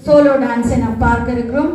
Solo டான்ஸை நாம் பார்க்க இருக்கிறோம்.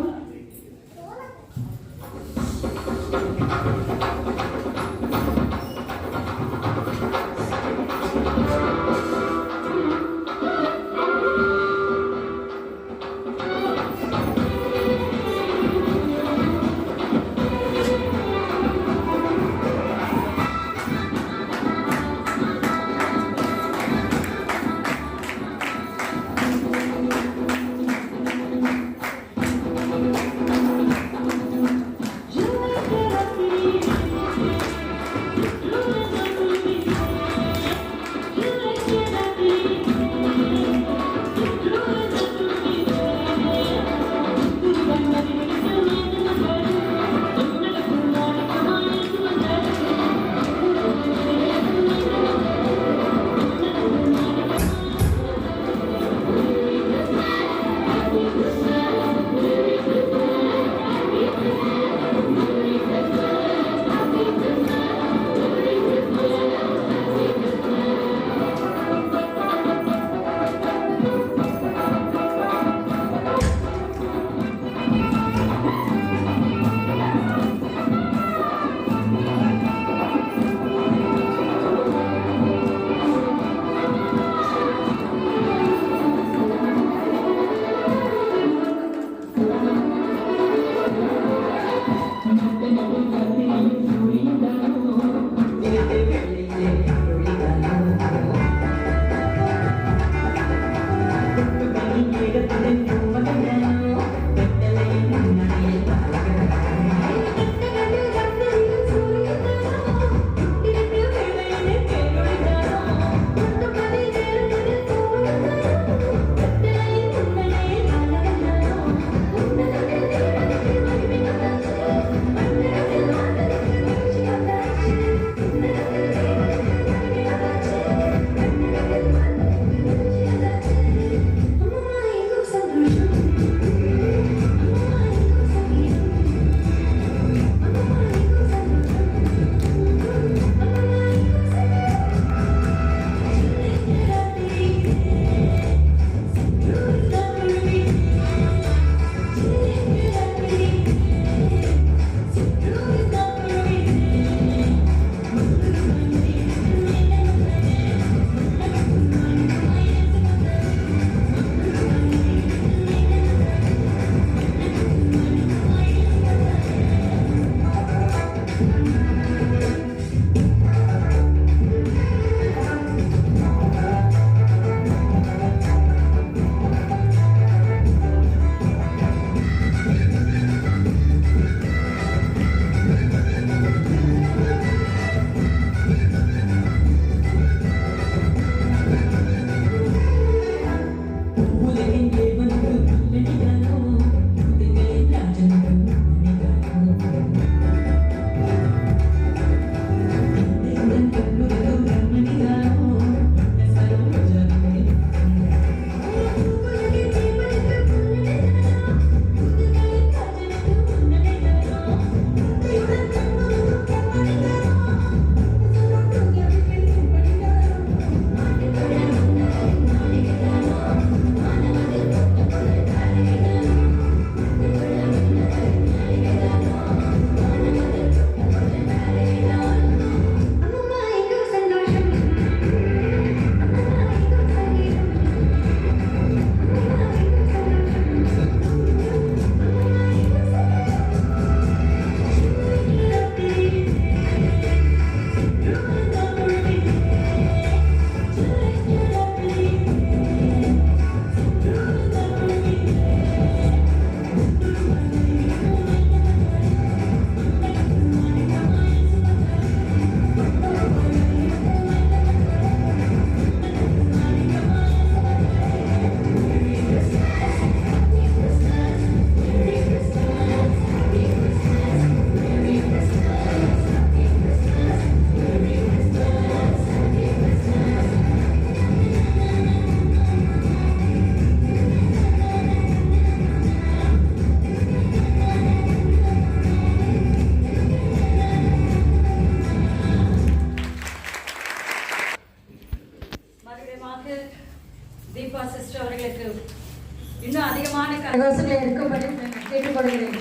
இன்னும் அதிகமான கரகோசங்களை இருக்கும்படி கேட்டுக்கொள்கிறேன்.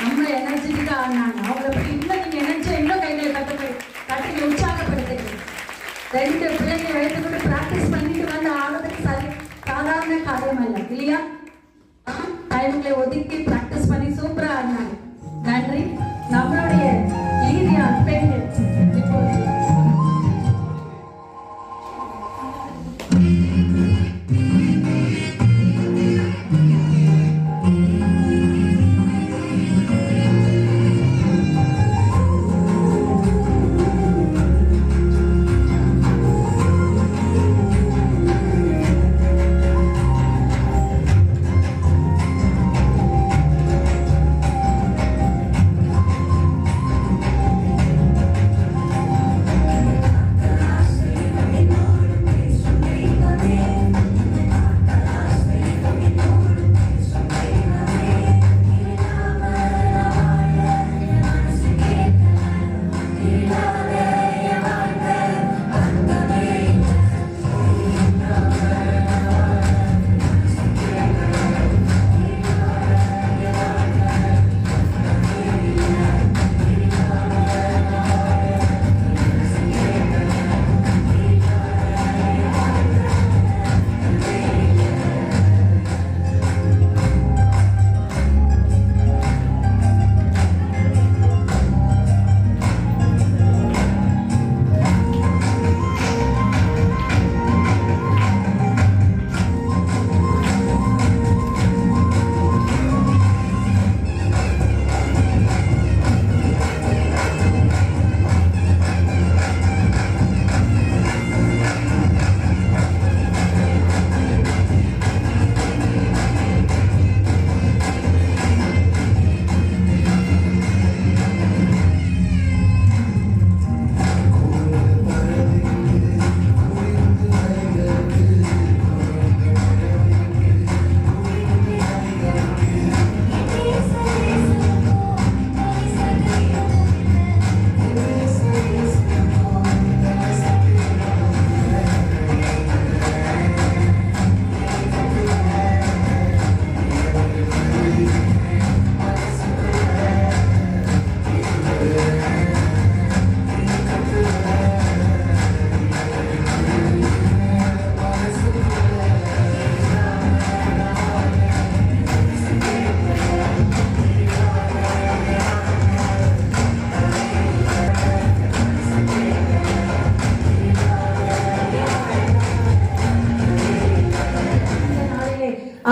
நம்ம எனர்ஜெட்டிக்காக ஆடினாங்க. அவங்கள பற்றி இன்னும் நீங்கள் எனர்ஜி இன்னும் கைகளை கட்டி உற்சாகப்படுத்துகிறேன். 2 பிள்ளைங்களை வைத்துக்கொண்டு ப்ராக்டிஸ் பண்ணிட்டு வந்து ஆடுறதுக்கு சாதாரண காரியம் அல்ல இல்லையா? டைம்களை ஒதுக்கி ப்ராக்டிஸ் பண்ணி சூப்பராக ஆடினாங்க. நன்றி. நம்மளுடைய லீதியா பெண்கள் இப்போது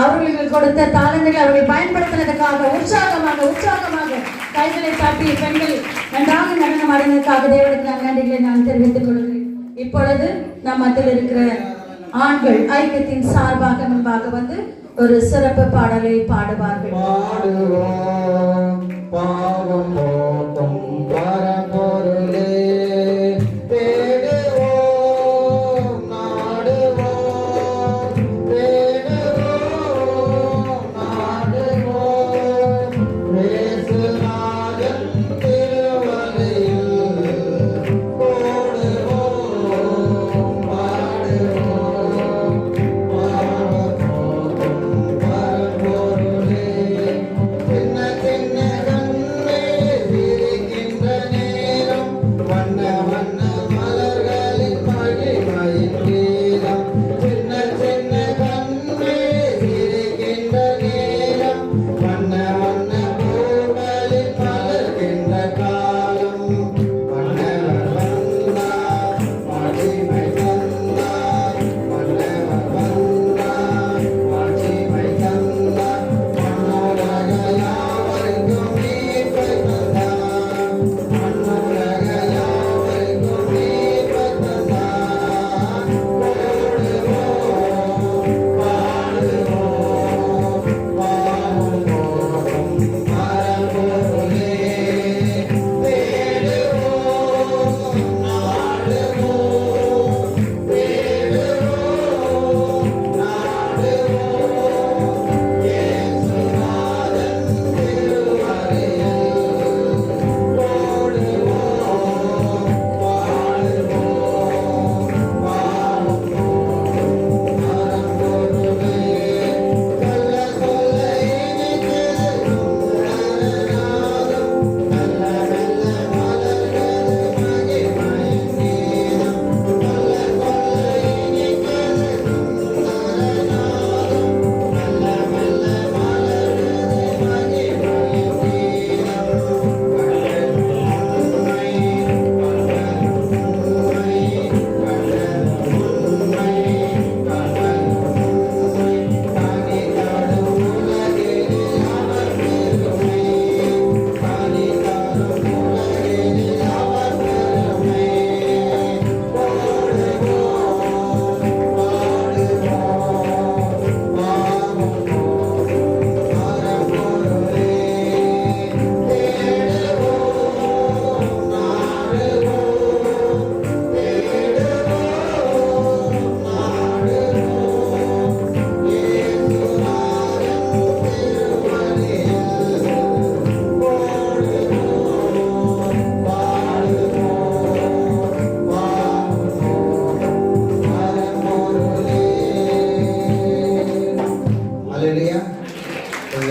அவர்களுக்கு கொடுத்த தாளங்களை அவர்கள் பயன்படுத்தினதற்காக உற்சாகமாக கைகளை காட்டி பெண்கள் நன்றாக நடனம் ஆடினதற்காக தேவனுக்கு நன்றிகளை நான் தெரிவித்துக் கொள்கிறேன். இப்பொழுது நம் மத்தியில் இருக்கிற ஆண்கள் ஐக்கியத்தின் சார்பாக முன்பாக வந்து ஒரு சிறப்பு பாடலை பாடுவார்கள். Thank you.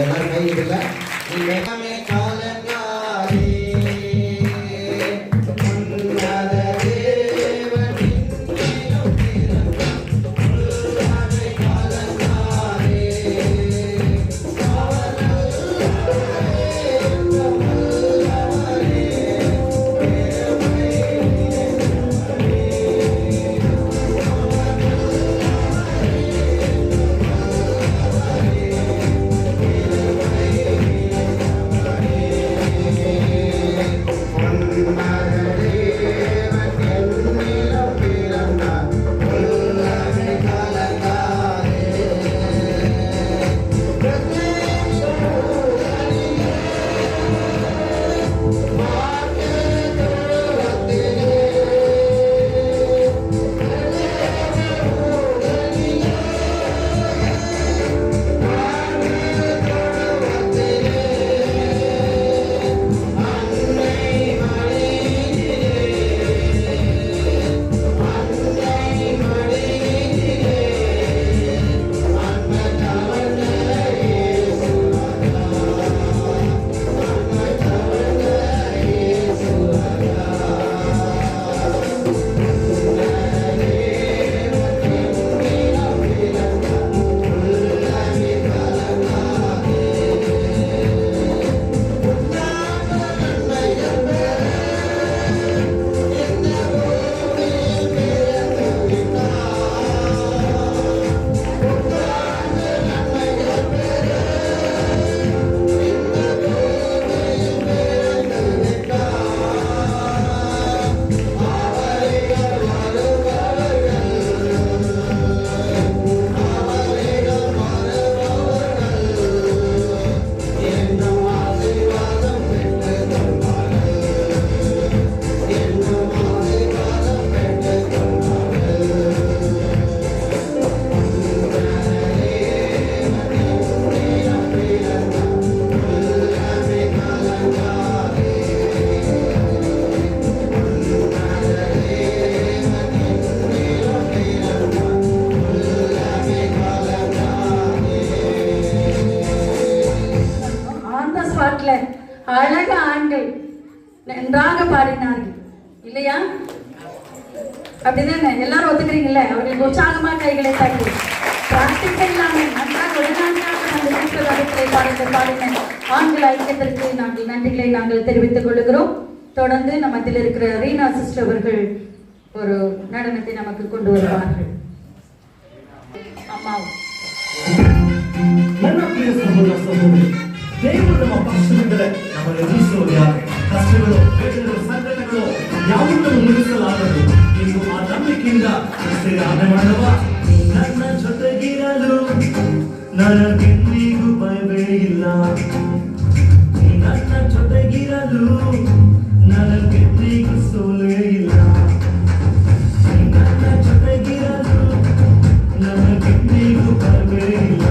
எல்லாரும் கை இல்லை நீங்க காலங்காலே அழக ஆண்கள் நன்றாக பாடினார்கள் இல்லையா? அப்படிதானே? எல்லாரும் ஒத்துக்கிறீங்கல்ல? அவர்களுக்கு உற்சாகமா கைகளை தட்டி பிரார்த்திக்க இல்லாமல் நன்றாக உடனடியாக அந்த கூட்டத்தை பாடின ஆண்கள் ஐக்கியத்திற்கு நாங்கள் நன்றிகளை நாங்கள் தெரிவித்துக் கொள்கிறோம். தொடர்ந்து நம்ம மத்தியில் இருக்கிற ரீனா சிஸ்டர் அவர்கள் ஒரு நடனத்தை நமக்கு கொண்டு வருவார்கள். அம்மா ದೇವರು ನಮ್ಮ ಪಕ್ಷವಿದ್ದರೆ ನಮ್ಮ ಎದುರಿಸುವುದು ಯಾರು? ಕಷ್ಟಗಳು, ಬೇಟೆಗಳು, ಸಂಕಟಗಳು ಯಾವುದನ್ನು ಮುಗಿಸಲಾಗದು. ನೀವು ಆ ನಂಬಿಕೆಯಿಂದ ಆನೆ ಮಾಡುವ ನನ್ನ ಜೊತೆಗಿರಲು ನನಗೆಂದಿಗೂ ಭಯವೇ ಇಲ್ಲ. ನನ್ನ ಜೊತೆಗಿರಲು ನನಗೆಂದಿಗೂ ಸೋಲೇ ಇಲ್ಲ. ನನ್ನ ಜೊತೆಗಿರಲು ನನಗೆಂದಿಗೂ ಭಯವೇ ಇಲ್ಲ.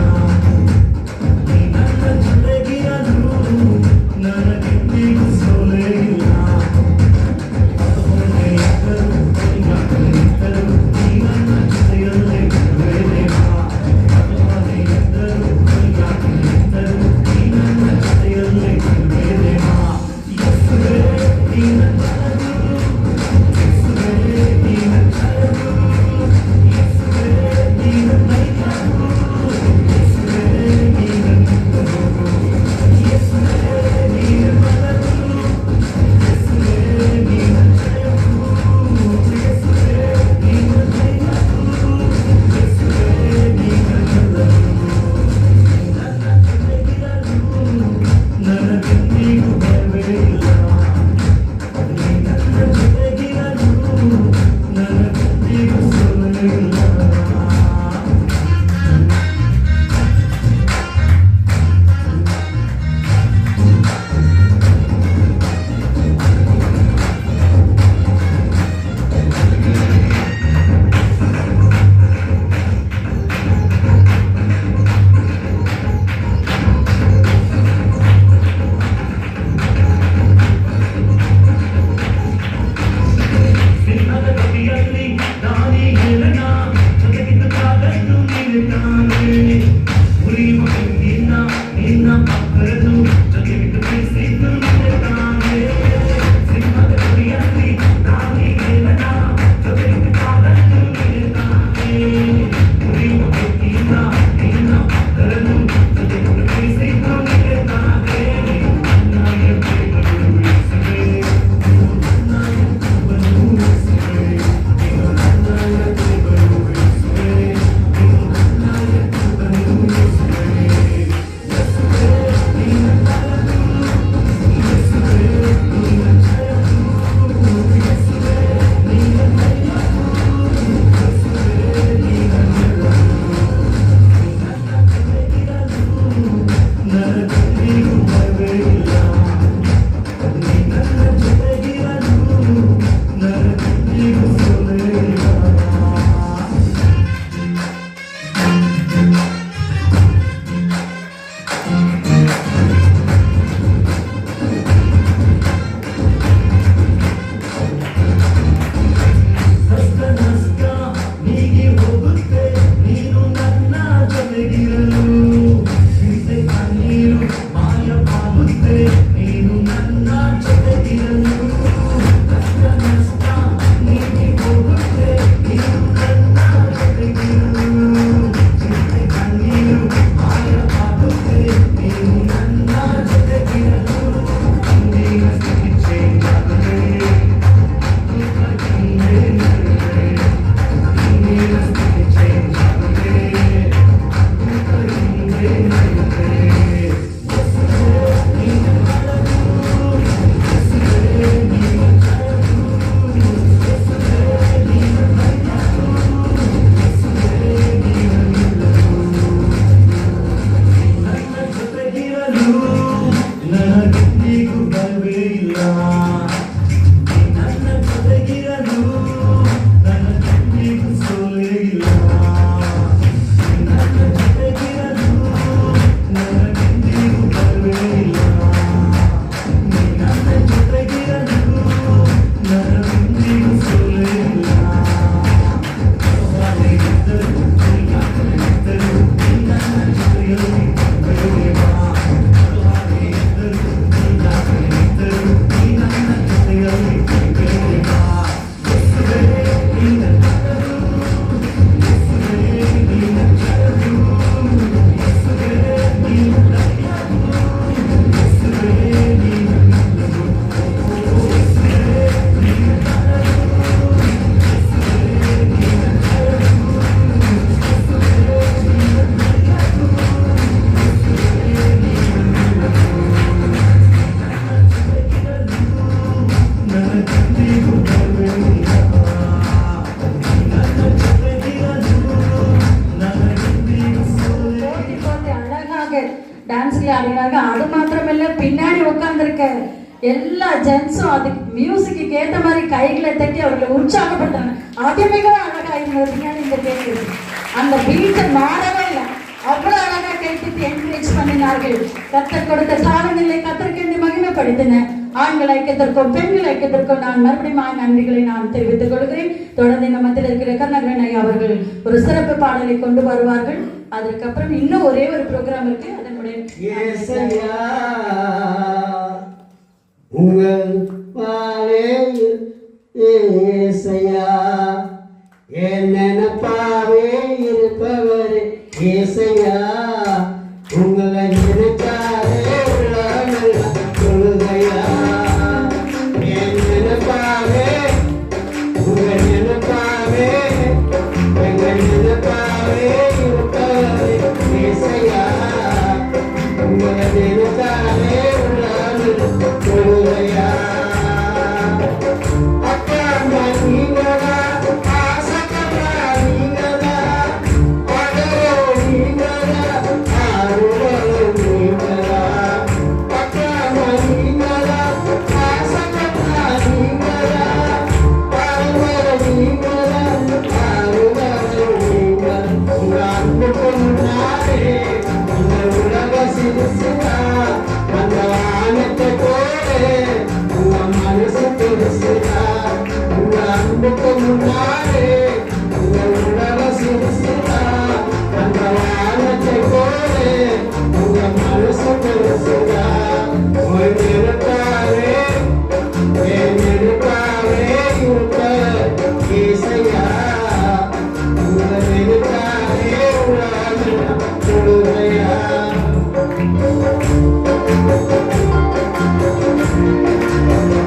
Yes, அழகாக டான்ஸ்ல ஆடினாங்க. அது மாத்திரமில்ல, பின்னாடி உட்கார்ந்துருக்க எல்லா ஜென்ஸும் அதுக்கு மியூசிக்கு ஏற்ற மாதிரி கைகளை தட்டி அவர்களை உற்சாகப்படுத்தாங்க. அது மிகவும் அழகா இருந்தது. பின்னாடி இந்த கேட்குது அந்த பீட்டை மாறவே இல்லை, அவ்வளவு அழகா கேட்டு என்கரேஜ் பண்ணினார்கள். கத்தர் கொடுத்த சாதனைகளை கத்தருக்கு மகிமைப்படுத்தின ஆண்கள் ஐக்கியத்திற்கும் பெண்கள் ஐக்கியத்திற்கும் நான் மறுபடியும் நன்றிகளை நான் தெரிவித்துக் கொள்கிறேன். தொடர்ந்து இந்த மத்தியில் இருக்கிற கருணாகரன் ஐயா அவர்கள் ஒரு சிறப்பு பாடலை கொண்டு வருவார்கள். அதற்கப்புறம் இன்னும் ஒரே ஒரு ப்ரோக்ராம் இருக்கு. அதனுடைய உங்கள் பாலே ஏசையா என் நினைப்பாவே இருப்பவரே ஏசையா உங்களை நினைத்தாரே சொல்லுகையா என் நினைப்பாவே உங்கள் நினைப்பாவே எங்கள் நினைப்பாவே இருப்பவரே ஏசையா உங்களை நினைத்தாரே சொல்லுகையா அக்கா நீங்களா ஆசைக்கா நீங்களா அடரோ நீங்களா ஆறுவரோ நீங்களா அக்கா நீங்களா ஆசைக்கா நீங்களா ஆறுவரோ நீங்களா ஆறுவரோ நீங்களா உங்க அன்பு கொண்டாரே இந்த உலக சிறுசுதா அந்த வானத்தை போலே உங்க மனசு பெருசுதா உங்க அன்புக்கு முன்னாலே உங்க உலக சிறுசுதா அந்த வானத்தை போலே உங்க மனசு பெருசுதா ஒரு நெருப்பாவே என் நெருப்பாவே இருப்ப ஏசையா உங்க நெருப்பாவே உலகம் சொல்லுகையா உங்க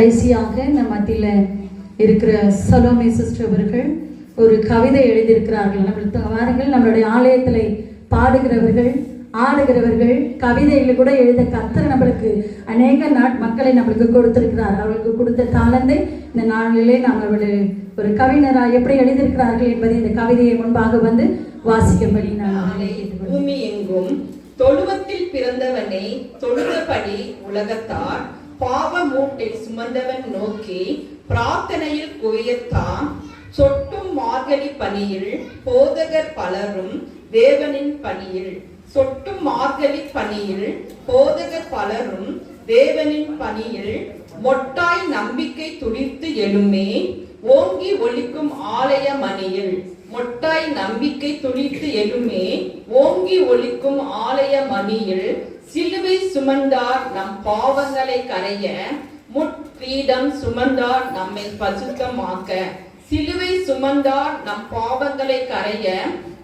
கடைசியாக நம் மத்தியில் இருக்கிற சலோமி சிஸ்டர் அவர்கள் ஒரு கவிதை எழுதியிருக்கிறார்கள். நம்மளுக்கு வாருங்கள், நம்மளுடைய ஆலயத்தில் பாடுகிறவர்கள், ஆடுகிறவர்கள், கவிதைகளை கூட எழுத கர்த்தர் நம்மளுக்கு அநேக மக்களை நம்மளுக்கு கொடுத்திருக்கிறார். அவர்களுக்கு கொடுத்த தாளந்தை இந்த நாளிலே நாம் அவர்கள் ஒரு கவிஞராக எப்படி எழுதியிருக்கிறார்கள் என்பதை இந்த கவிதையை முன்பாக வந்து வாசிக்கும்படி நான் பூமி எங்கும் தொழுவத்தில் பிறந்தவனை தொழுதபடி உலகத்தார் பாவ மூட்டை சுமந்தவன் நோக்கி பிரார்த்தனையில் குவியத்தான் சொட்டும் மார்கழி பனியில் போதகர் பலரும் தேவனின் பணியில் சொட்டும் மார்கழி பனியில் போதகர் பலரும் தேவனின் பணியில் மொட்டாய் நம்பிக்கை துடித்து எழுமே ஓங்கி ஒலிக்கும் ஆலய மணியில் மொட்டாய் நம்பிக்கை துடித்து எழுமே ஓங்கி ஒலிக்கும் ஆலய மணியில் சிலுவை சுமந்தார் நம் பாவங்களை கரைய முட்கிரீடம் சுமந்தார் நம்மை பசுத்தமாக்க சிலுவை சுமந்தார் நம் பாவங்களை கரைய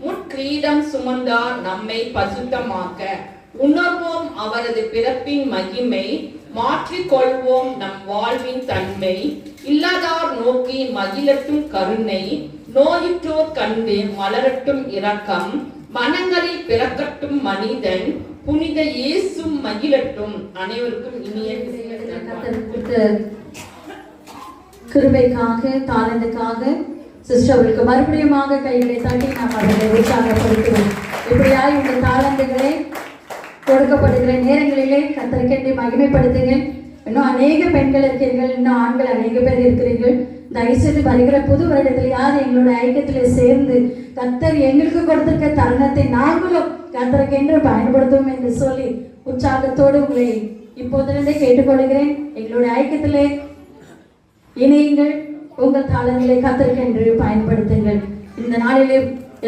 முட்கிரீடம் சுமந்தார் நம்மை பசுத்தமாக்க உணர்வோம் அவரது பிறப்பின் மகிமை மாற்றிக்கொள்வோம் நம் வாழ்வின் தன்மை இல்லாதார் நோக்கி மகிழட்டும் கருணை நோயுற்றோர் கண்டு மலரட்டும் இரக்கம் மனங்களில் பிறக்கட்டும் மனிதன் புனித இயேசு மகிழட்டும். அனைவருக்கும் இனிய கிருபைக்காக தாளந்துக்காக சிஸ்டர் அவர்களுக்கு மறுபடியுமாக கைகளை தட்டி நாம் அவர்களை உற்சாகப்படுத்துவோம். இப்படியாய் இந்த தாளந்துகளை கொடுக்கப்படுகிற நேரங்களிலே கர்த்தருக்கென்று மகிமைப்படுத்துங்கள். இன்னும் அநேக பெண்கள் இருக்கிறீர்கள், இன்னும் ஆண்கள் அநேக பேர் இருக்கிறீர்கள். தயவுசெய்து வருகிற புது வருடத்தில் யார் எங்களோட ஐக்கியத்தில் சேர்ந்து கர்த்தர் எங்களுக்கு கொடுத்திருக்க தருணத்தை நாங்களும் கர்த்தருக்கென்று பயன்படுத்துவோம் என்று சொல்லி உற்சாகத்தோடு உங்களை இப்போதிலிருந்தே கேட்டுக்கொள்கிறேன். எங்களோட ஐக்கியத்திலே இணையுங்கள், உங்கள் தாளங்களை கர்த்தருக்கென்று பயன்படுத்துங்கள். இந்த நாளிலே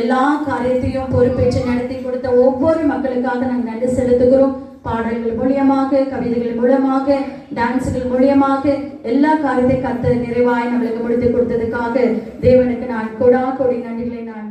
எல்லா காரியத்தையும் பொறுப்பேற்று நடத்தி கொடுத்த ஒவ்வொரு மக்களுக்காக நாங்கள் நன்றி செலுத்துகிறோம். பாடல்கள் மூலியமாக, கவிதைகள் மூலமாக, டான்ஸுகள் மூலியமாக எல்லா காரியத்தை கர்த்தர் நிறைவாய் நம்மளுக்கு முடித்து கொடுத்ததுக்காக தேவனுக்கு நான் கொடா கொடி நன்றிகளை நான்